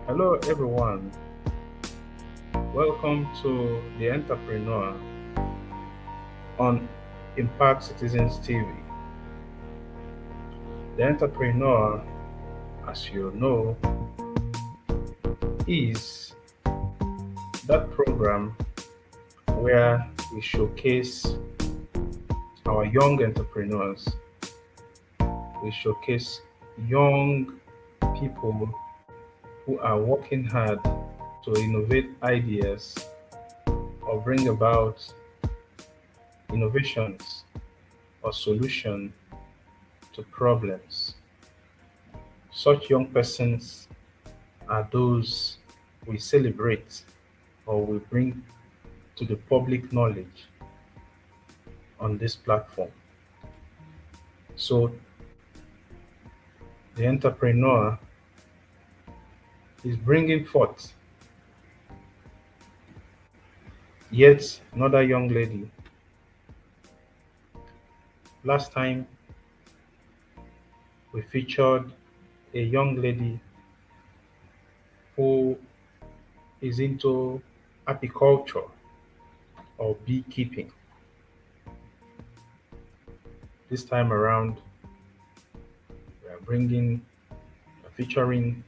Hello, everyone. Welcome to the Entrepreneur on Impact Citizens TV. The Entrepreneur, as you know, is that program where we showcase our young entrepreneurs, we showcase young people who are working hard to innovate ideas or bring about innovations or solution to problems. Such young persons are those we celebrate or we bring to the public knowledge on this platform. So, the entrepreneur is bringing forth yet another young lady. Last time, we featured a young lady who is into apiculture or beekeeping. This time around, we are featuring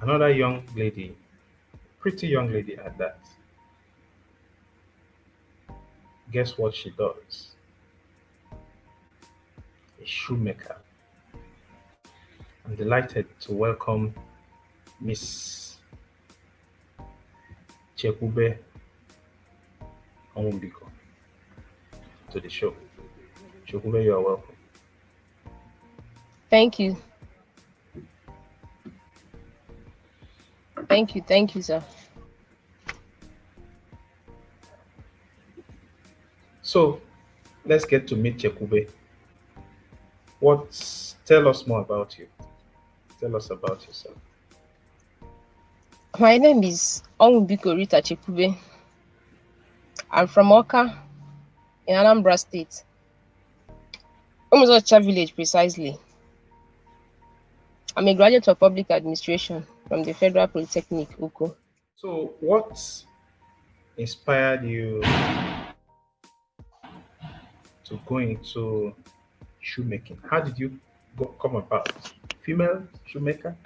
another young lady, pretty young lady at that. Guess what she does? A shoemaker. I'm delighted to welcome Miss Chekube Onwumbiko to the show. Chekube, you are welcome. Thank you. Thank you, sir. So let's get to meet Chekube. Tell us more about you. Tell us about yourself. My name is Onwubiko Rita Chekube. I'm from Oka in Anambra State, Umuzocha village precisely. I'm a graduate of public administration from the Federal Polytechnic, Uko. So, what inspired you to go into shoemaking? How did you come about? Female shoemaker?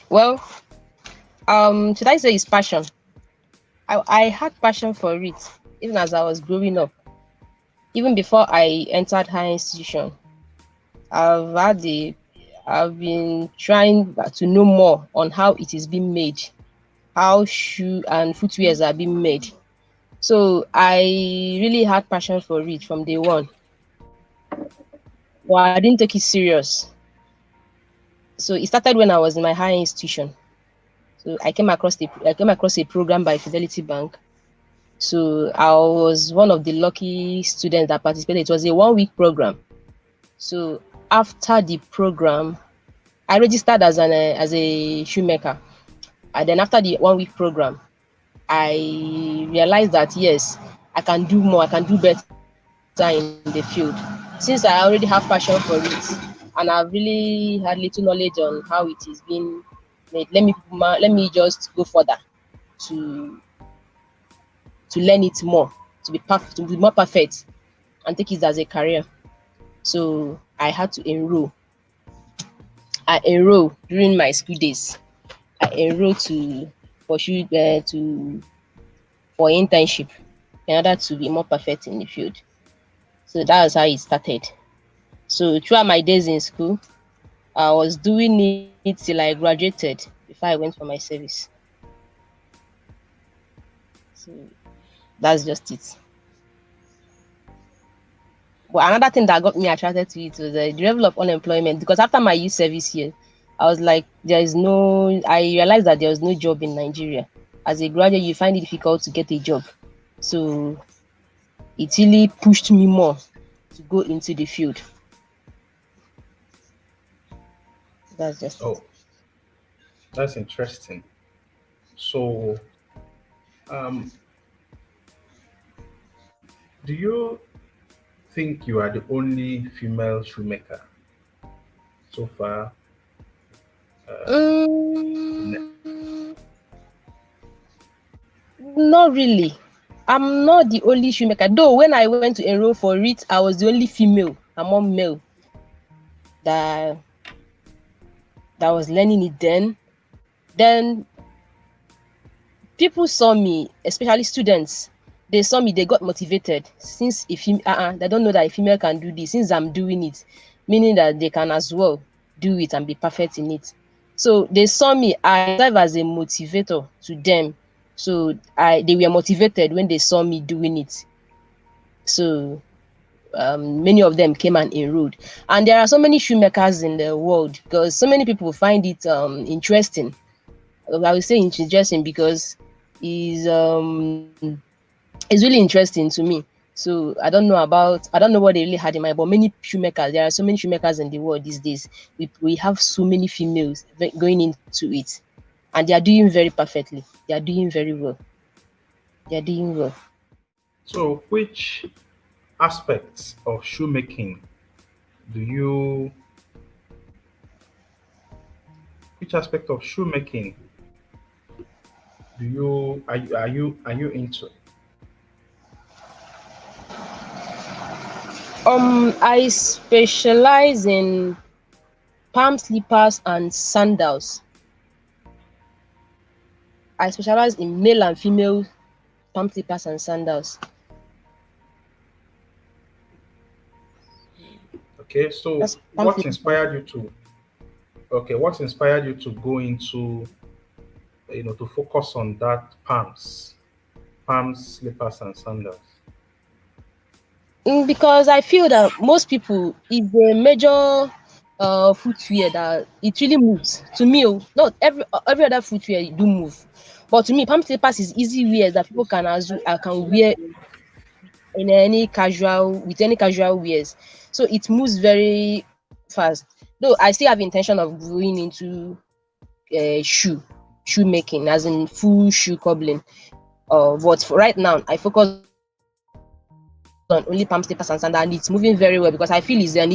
Well, should I say it's passion? I had passion for it even as I was growing up. Even before I entered higher institution, I've had the I've been trying to know more on how it is being made, how shoe and footwears are being made. So I really had passion for it from day one. Well, I didn't take it serious. So it started when I was in my higher institution. So I came across a program by Fidelity Bank. So I was one of the lucky students that participated. It was a 1 week program. So after the program, I registered as a shoemaker. And then after the 1 week program, I realized that yes, I can do more, I can do better in the field. Since I already have passion for it and I've really had little knowledge on how it is being made, let me just go further to learn it more, to be more perfect and take it as a career. So I had to enroll. I enrolled during my school days. I enrolled to pursue to for internship in order to be more perfect in the field. So that was how it started. So throughout my days in school, I was doing it till I graduated before I went for my service. So that's just it. But another thing that got me attracted to it was the level of unemployment because after my youth service year, I was like, I realized that there was no job in Nigeria. As a graduate, you find it difficult to get a job. So it really pushed me more to go into the field. That's just it. Oh, that's interesting. So, um, do you think you are the only female shoemaker? so far? Ne- Mm, not really. I'm not the only shoemaker. Though when I went to enroll for it, I was the only female among male that that was learning it then. Then people saw me, especially students. They saw me, they got motivated. Since if they don't know that a female can do this, since I'm doing it, meaning that they can as well do it and be perfect in it. So they saw me, I serve as a motivator to them. So I they were motivated when they saw me doing it. So many of them came and enrolled. And there are so many shoemakers in the world because so many people find it interesting. I would say interesting because is it's really interesting to me. So I don't know what they really had in mind, but many shoemakers, there are so many shoemakers in the world these days. We have so many females going into it, and they are doing very perfectly. They are doing very well. They are doing well. So, which aspects of shoemaking do you? Which aspect of shoemaking do you are you into? I specialize in palm slippers and sandals. I specialize in male and female palm slippers and sandals. Okay, so That's palm slippers. what inspired you to go into, to focus on that palms, slippers, and sandals? Because I feel that most people is a major footwear that it really moves. To me, not every other footwear do move, but to me, palm slippers is easy wear that people can can wear in any casual with any casual wears. So it moves very fast. Though I still have intention of going into shoe making, as in full shoe cobbling. But for right now, I focus on only palm slippers and sandal, and it's moving very well because I feel it's an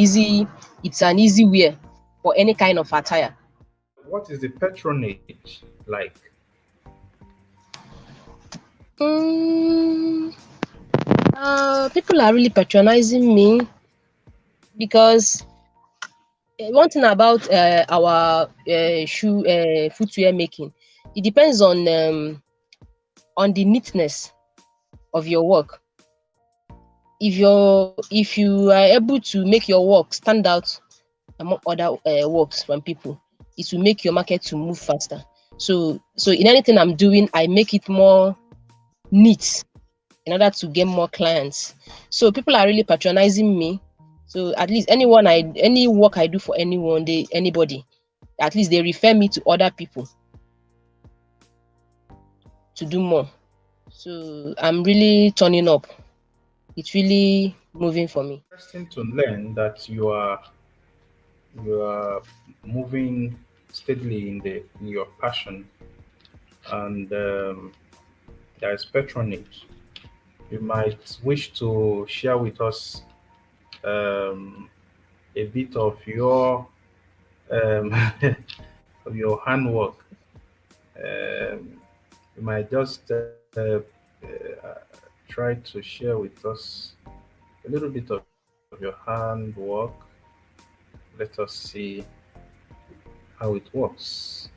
easy wear for any kind of attire. What is the patronage like? Mm, People are really patronizing me because one thing about our shoe footwear making, it depends on the neatness of your work. If you are able to make your work stand out among other works from people, it will make your market to move faster. So in anything I'm doing, I make it more neat in order to get more clients. So people are really patronizing me. So at least any work I do for anybody, at least they refer me to other people to do more. So I'm really turning up. It's really moving for me. Interesting to learn that you are moving steadily in your passion, and there is patronage. You might wish to share with us um, a bit of your um, of your handwork. Um, you might just try to share with us a little bit of your handwork. Let us see how it works.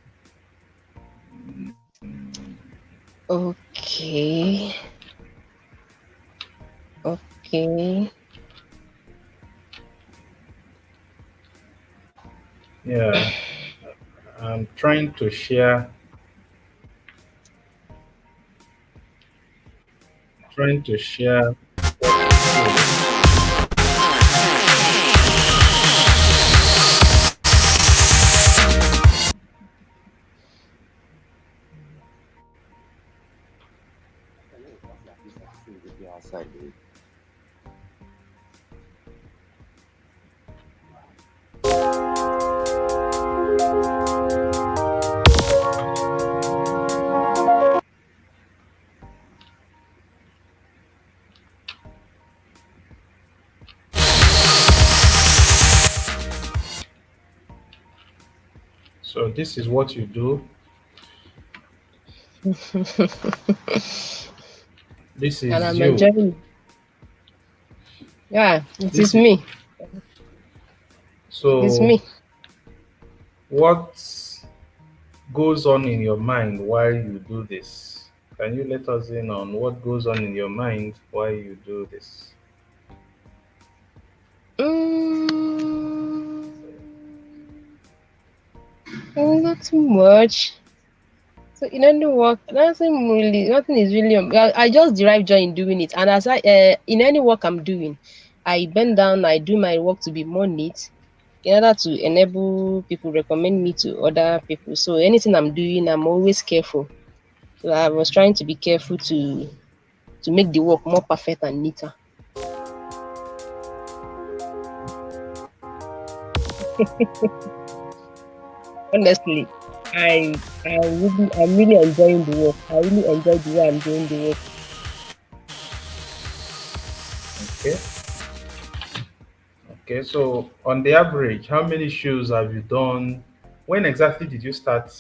Okay. Okay. Yeah, I'm trying to share, trying to share what I'm doing. So this is what you do. This And is I'm you. enjoying it. Yeah, it is This is me. It is so me. what goes on in your mind while you do this? Can you let us in on what goes on in your mind while you do this? Mm, not too much. So in any work, nothing is really. I just derive joy in doing it, and as I in any work I'm doing, I bend down. I do my work to be more neat in order to enable people recommend me to other people. So anything I'm doing, I'm always careful. So I was trying to be careful to make the work more perfect and neater. Honestly, I'm really enjoying the work. I really enjoy the way I'm doing the work. Okay. Okay. So on the average, how many shoes have you done? When exactly did you start?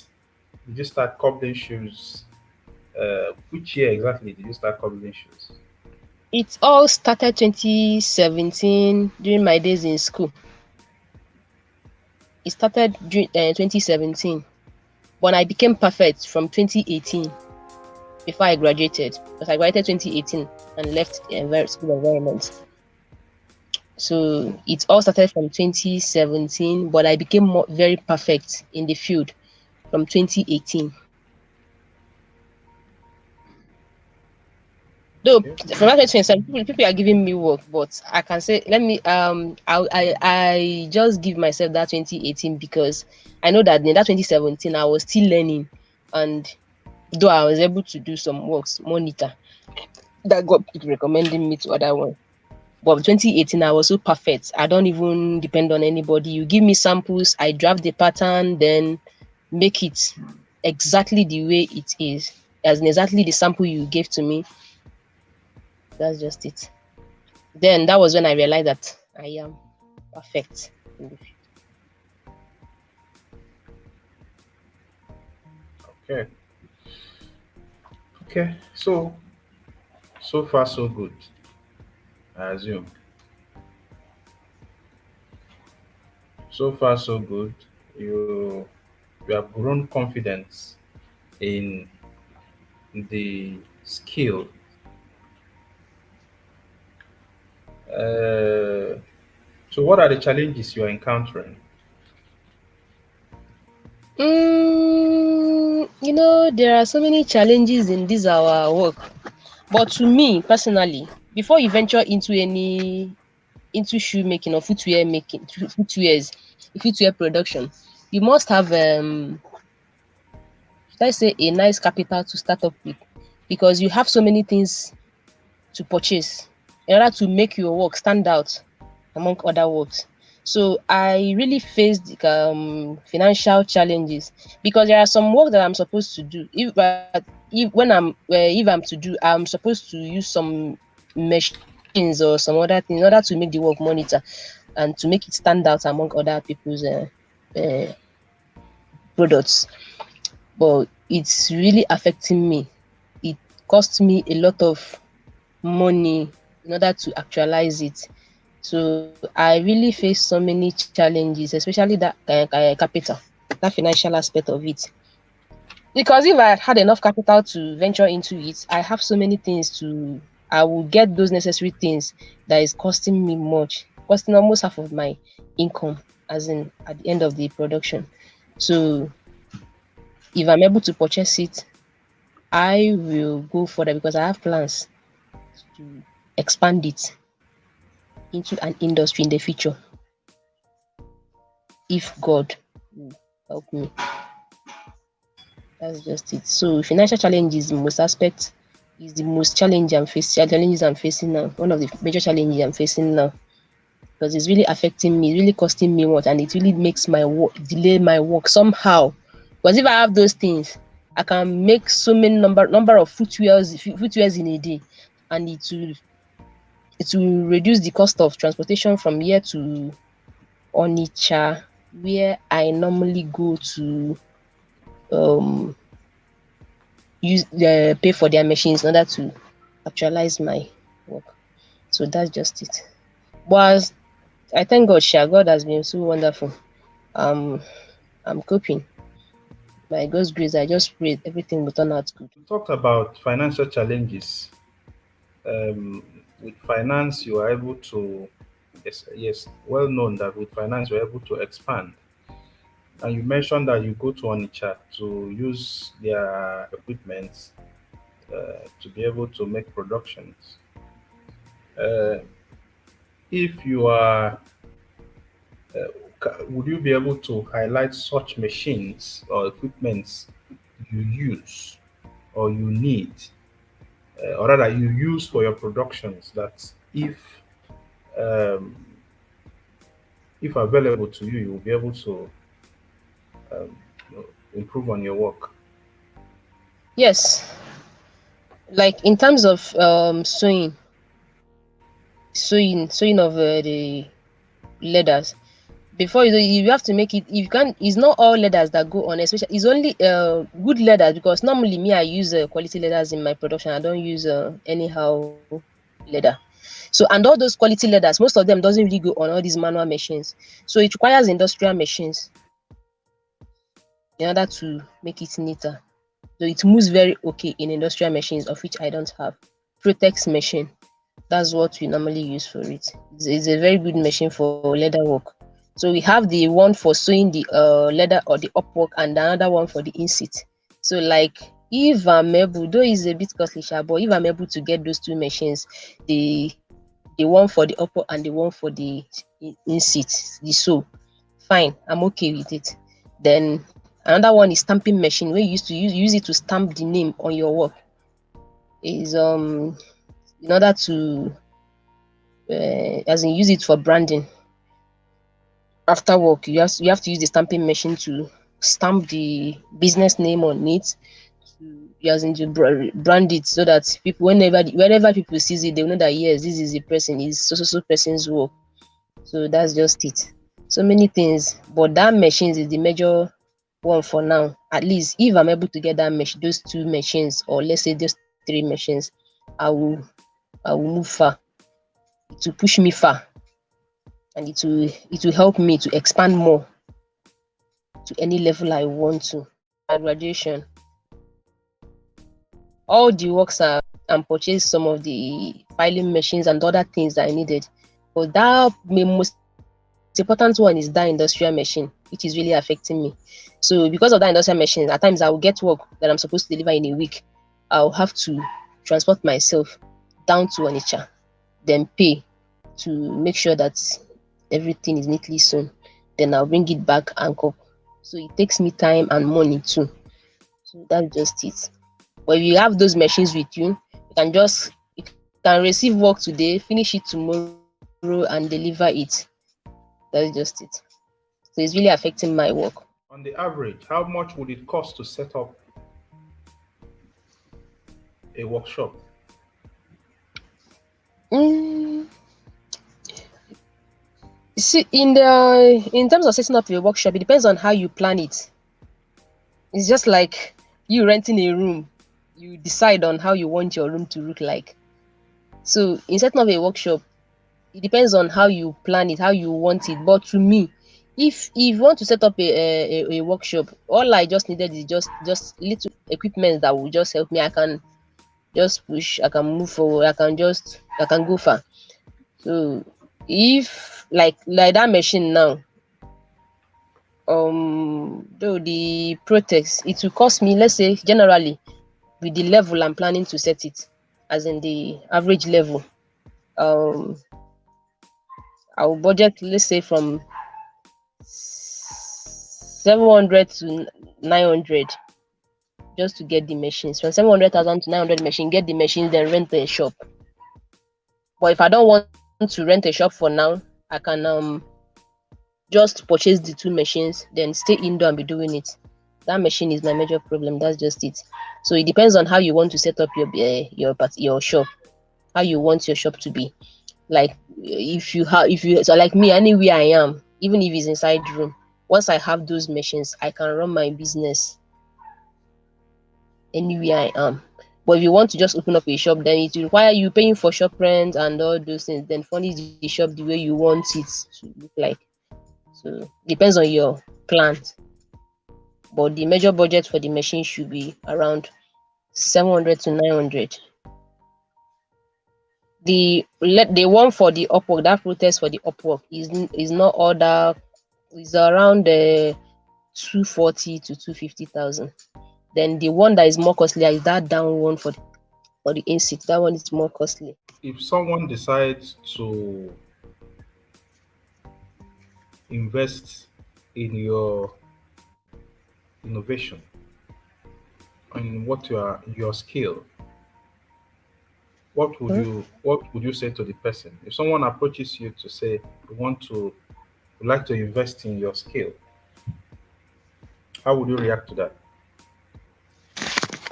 Did you start cobbling shoes? Which year exactly did you start cobbling shoes? It all started 2017 during my days in school. It started during 2017, but I became perfect from 2018 before I graduated. Because I graduated 2018 and left the school environment. So it all started from 2017, but I became very perfect in the field from 2018. Though Okay. from that 2027, people are giving me work, but I can say let me I just give myself that 2018 because I know that in that 2017 I was still learning, and though I was able to do some works monitor that got people recommending me to other ones. But 2018 I was so perfect. I don't even depend on anybody. You give me samples, I draft the pattern, then make it exactly the way it is, as in exactly the sample you gave to me. That's just it. Then that was when I realized that I am perfect in the field. Okay. Okay. So far so good, I assume. So far so good. You you have grown confidence in the skill. Uh, so what are the challenges you are encountering? There are so many challenges in this our work. But to me personally, before you venture into shoemaking or footwear production, you must have should I say a nice capital to start up with, because you have so many things to purchase in order to make your work stand out among other works. So I really faced financial challenges because there are some work that I'm supposed to do. If I'm to do, I'm supposed to use some machines or some other thing in order to make the work monitor and to make it stand out among other people's uh, products. But it's really affecting me. It cost me a lot of money in order to actualize it. So I really face so many challenges, especially that capital, that financial aspect of it. Because if I had enough capital to venture into it, I have so many things I will get those necessary things that is costing me much, costing almost half of my income, as in at the end of the production. So if I'm able to purchase it, I will go further because I have plans to expand it into an industry in the future if God will help me. That's just it. So financial challenges in most aspects is the most challenges I'm facing now. One of the major challenges I'm facing now because it's really affecting me, really costing me what, and it really makes my work delay my work somehow. Because if I have those things, I can make so many number of footwears in a day, and it will reduce the cost of transportation from here to Onitsha, where I normally go to um use pay for their machines in order to actualize my work. So that's just it. But I thank God, Sha. God has been so wonderful. Um, I'm coping. By God's grace, I just pray everything will turn out good. You talked about financial challenges. With finance, you are able to, yes, yes, well known that with finance, you're able to expand. And you mentioned that you go to Onitsha to use their equipment to be able to make productions. Uh, if you are, would you be able to highlight such machines or equipments you use or you need, or rather you use for your productions that um, if available to you, you will be able to um, improve on your work. Yes, like in terms of sewing of the leathers. Before you have to make it. You can't. It's not all leathers that go on. Especially, it's only good leathers, because normally me I use quality leathers in my production. I don't use anyhow leather. So, and all those quality leathers, most of them doesn't really go on all these manual machines. So it requires industrial machines in order to make it neater. So it moves very okay in industrial machines, of which I don't have. Protex machine. That's what we normally use for it. It's a very good machine for leather work. So we have the one for sewing the leather or the upwork, and another one for the inset. So like, if I'm able, though it's a bit costly, but if I'm able to get those two machines, the the one for the upper and the one for the inset, the sew, fine, I'm okay with it. Then another one is stamping machine, where you used to use it to stamp the name on your work. Is in order to as in use it for branding. After work, you have to use the stamping machine to stamp the business name on it, to as in to brand it, so that people, whenever people sees it, they know that yes, this is a person, is so person's work. So that's just it. So many things, but that machines is the major one for now. At least if I'm able to get that machine, those two machines, or let's say those three machines, I will I will move far. It will push me far, and it will help me to expand more to any level I want to. At graduation, all the works are and purchased some of the filing machines and other things that I needed. But that most important one is that industrial machine, which is really affecting me. So because of that industrial machine, at times I will get work that I'm supposed to deliver in a week. I'll have to transport myself down to Onitsha, then pay to make sure that everything is neatly sewn. Then I'll bring it back and cook. So it takes me time and money too. So that's just it. But if you have those machines with you can receive work today, finish it tomorrow, and deliver it. That's just it. So it's really affecting my work. On the average, how much would it cost to set up a workshop? Mm, see, in terms of setting up a workshop, it depends on how you plan it. It's just like you renting a room. You decide on how you want your room to look like. So in setting up a workshop, it depends on how you plan it, how you want it. But to me, if you want to set up a workshop, all I just needed is just little equipment that will just help me. I can just push, I can move forward, I can go far. So if like that machine now, though the protest, it will cost me, let's say generally, with the level I'm planning to set it, as in the average level, um I will budget, let's say, from 700 to 900, just to get the machines. From 700,000 to 900 machine, get the machines, then rent a shop. But if I don't want to rent a shop for now, I can just purchase the two machines, then stay indoor and be doing it. That machine is my major problem. That's just it. So it depends on how you want to set up your shop, how you want your shop to be. Like, if you so like me, anywhere I am, even if it's inside room, Once I have those machines, I can run my business anywhere I am. But if you want to just open up a shop, then it will require you paying for shop rent and all those things. Then furnish the shop the way you want it to look like. So depends on your plans. But the major budget for the machine should be around 700 to 900. The one for the Upwork, that protest for the Upwork is not all that, is around 240 to 250,000. Then the one that is more costly is that down one for the ASIC. That one is more costly. If someone decides to invest in your innovation, in what your skill, what would you say to the person? If someone approaches you to say would like to invest in your skill, how would you react to that?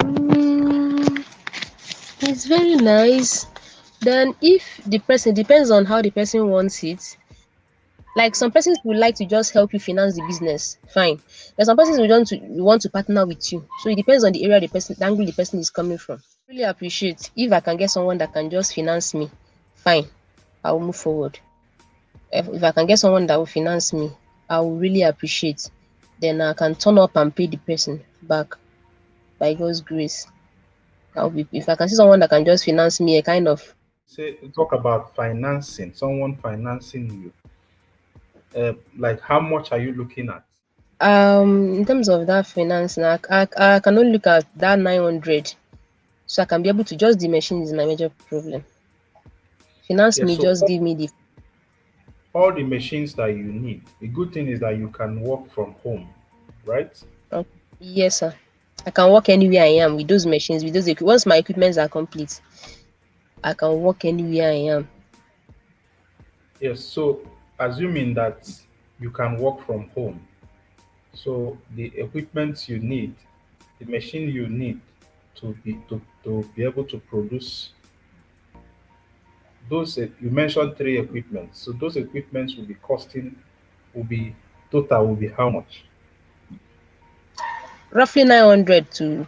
Mm, it's very nice. Then if the person, depends on how the person wants it. Like some persons would like to just help you finance the business, fine. There's some persons who want to partner with you. So it depends on the area the angle the person is coming from. Really appreciate if I can get someone that can just finance me, fine. I will move forward. If I can get someone that will finance me, I will really appreciate. Then I can turn up and pay the person back by God's grace. If I can see someone that can just finance me, a kind of Say talk about financing, someone financing you. Like how much are you looking at? in terms of that finance, I can only look at that 900, so I can be able to just the machine is my major problem. Finance Yes, me, so just give me the. all the machines that you need. The good thing is that you can work from home, right? Yes, sir. I can work anywhere I am with those machines, with those once my equipments are complete, I can work anywhere I am. Yes, so assuming that you can work from home, so the equipment you need, the machine you need to be able to produce those you mentioned three equipments. So those equipments will be costing will be total will be how much? Roughly 900 to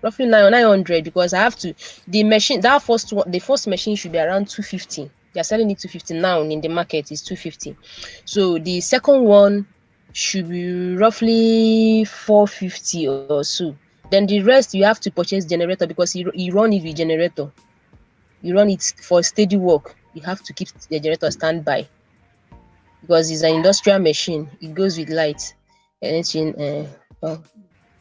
roughly 900, because I have to the machine, that first one, the first machine should be around 250. They're selling it 250 now in the market is 250. So the second one should be roughly 450 or so. Then the rest you have to purchase generator, because you run it with generator. You run it for steady work. You have to keep the generator standby because it's an industrial machine. It goes with light. Anything,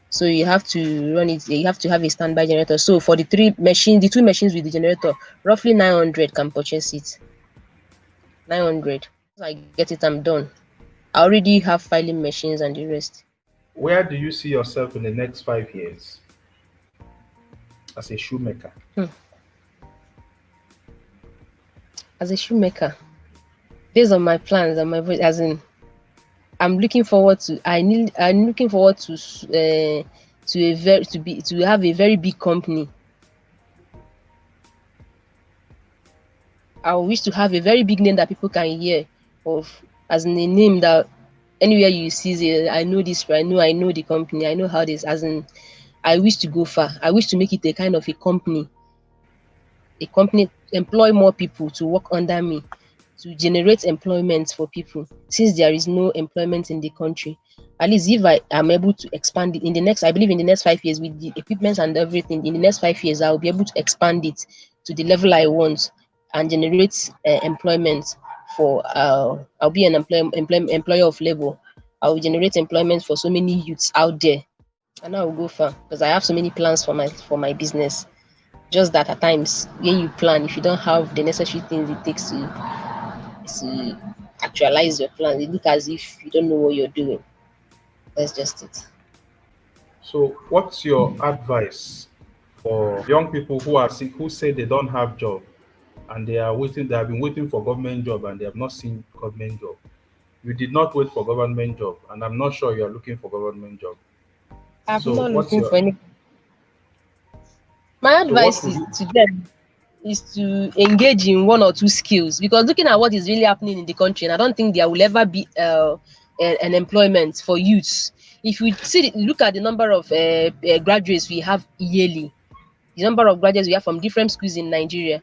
so you have to run it. You have to have a standby generator. So for the two machines with the generator, roughly 900 can purchase it. 900. Once I get it, I'm done. I already have filing machines and the rest. Where do you see yourself in the next 5 years as a shoemaker? Hmm. As a shoemaker, based on my plans and my voice, as in, I'm looking forward to. I'm looking forward to have a very big company. I wish to have a very big name that people can hear of, as in a name that anywhere you see it, I know this, I know the company, I know how this, as in, I wish to go far. I wish to make it a kind of a company, employ more people to work under me, to generate employment for people, since there is no employment in the country. At least if I am able to expand it in the next, I believe in the next 5 years with the equipment and everything, in the next 5 years, I'll be able to expand it to the level I want and generate employment for, I'll be an employer of labor. I will generate employment for so many youths out there, and I will go far because I have so many plans for my business. Just that at times when you plan, if you don't have the necessary things it takes to actualize your plan, it look as if you don't know what you're doing. That's just it. So what's your advice for young people who are sick, who say they don't have job and they have been waiting for government job and they have not seen government job? You did not wait for government job, and I'm not sure you are looking for government job. I'm So not what's looking your for any. My so what advice would is you to them is to engage in one or two skills, because looking at what is really happening in the country, and I don't think there will ever be an employment for youths. If you see, look at the number of graduates we have yearly, the number of graduates we have from different schools in Nigeria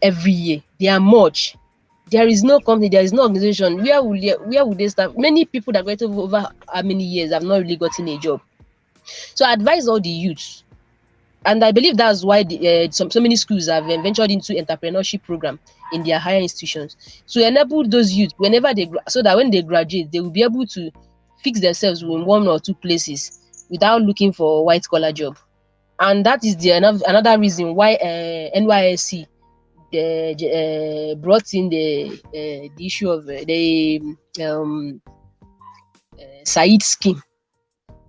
every year, they are much. There is no company, there is no organization. Where would they start? Many people that graduated over how many years have not really gotten a job. So I advise all the youths, and I believe that's why so many schools have ventured into entrepreneurship program in their higher institutions to enable those youth whenever so that when they graduate, they will be able to fix themselves in one or two places without looking for white collar job. And that is another reason why NYSC brought in the issue of the Said scheme,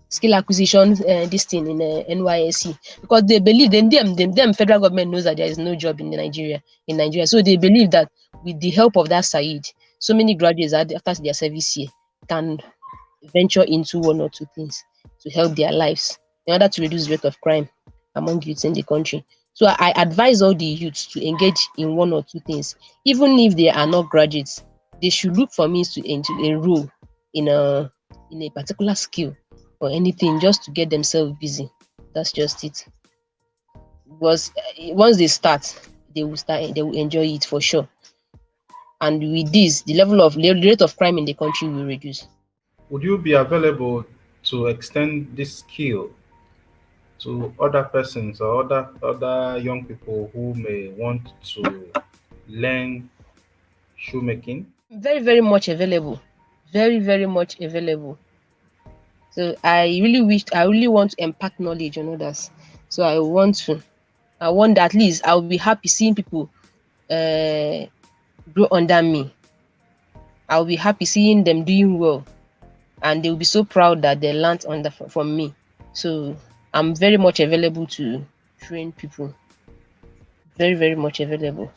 skill acquisition, this thing in NYSC, because they believe them federal government knows that there is no job in Nigeria, so they believe that with the help of that Said, so many graduates after their service year can venture into one or two things to help their lives in order to reduce the rate of crime among youths in the country. So I advise all the youths to engage in one or two things, even if they are not graduates. They should look for means to enroll in a particular skill or anything just to get themselves busy. That's just it. Because once they start, they will enjoy it for sure. And with this, the rate of crime in the country will reduce. Would you be available to extend this skill to other persons or other young people who may want to learn shoemaking? Very, very much available. Very, very much available. So I really want to impart knowledge on others. So I want that at least I'll be happy seeing people uh grow under me. I'll be happy seeing them doing well, and they'll be so proud that they learned from me. So I'm very much available to train people. Very, very much available.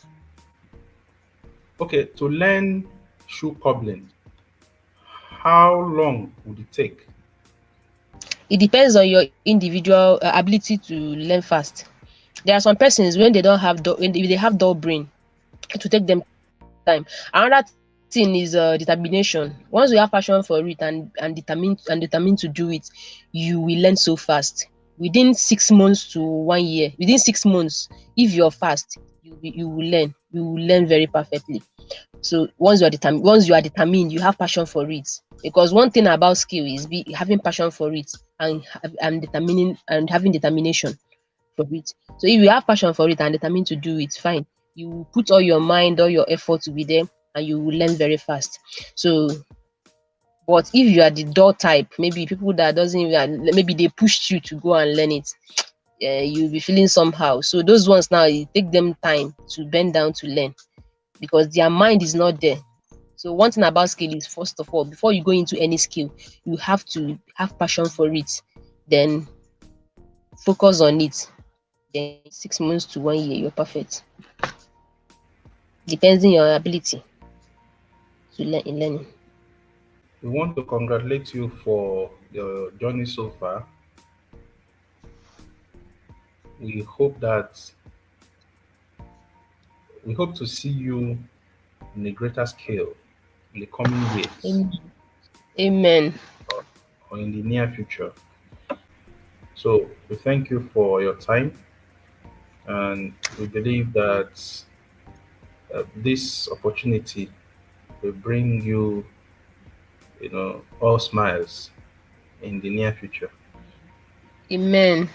Okay, to learn shoe cobbling, how long would it take? It depends on your individual ability to learn fast. There are some persons when they don't have when they have dull brain, it will take them time. Another thing is determination. Once you have passion for it and determined to do it, you will learn so fast. Within 6 months to 1 year, within 6 months, if you're fast, you will learn. You will learn very perfectly. So once you are determined, you have passion for it. Because one thing about skill is having passion for it and determining and having determination for it. So if you have passion for it and determined to do it, fine. You put all your mind, all your effort to be there, and you will learn very fast. So, but if you are the dull type, maybe people that doesn't even, maybe they pushed you to go and learn it, you'll be feeling somehow. So those ones now, it take them time to bend down to learn because their mind is not there. So one thing about skill is, first of all, before you go into any skill, you have to have passion for it, then focus on it. Then 6 months to 1 year, you're perfect. Depends on your ability to learn in learning. We want to congratulate you for your journey so far. We hope that we hope to see you in a greater scale in the coming years Amen. Amen. or in the near future. So we thank you for your time, and we believe that this opportunity will bring you, all smiles in the near future. Amen.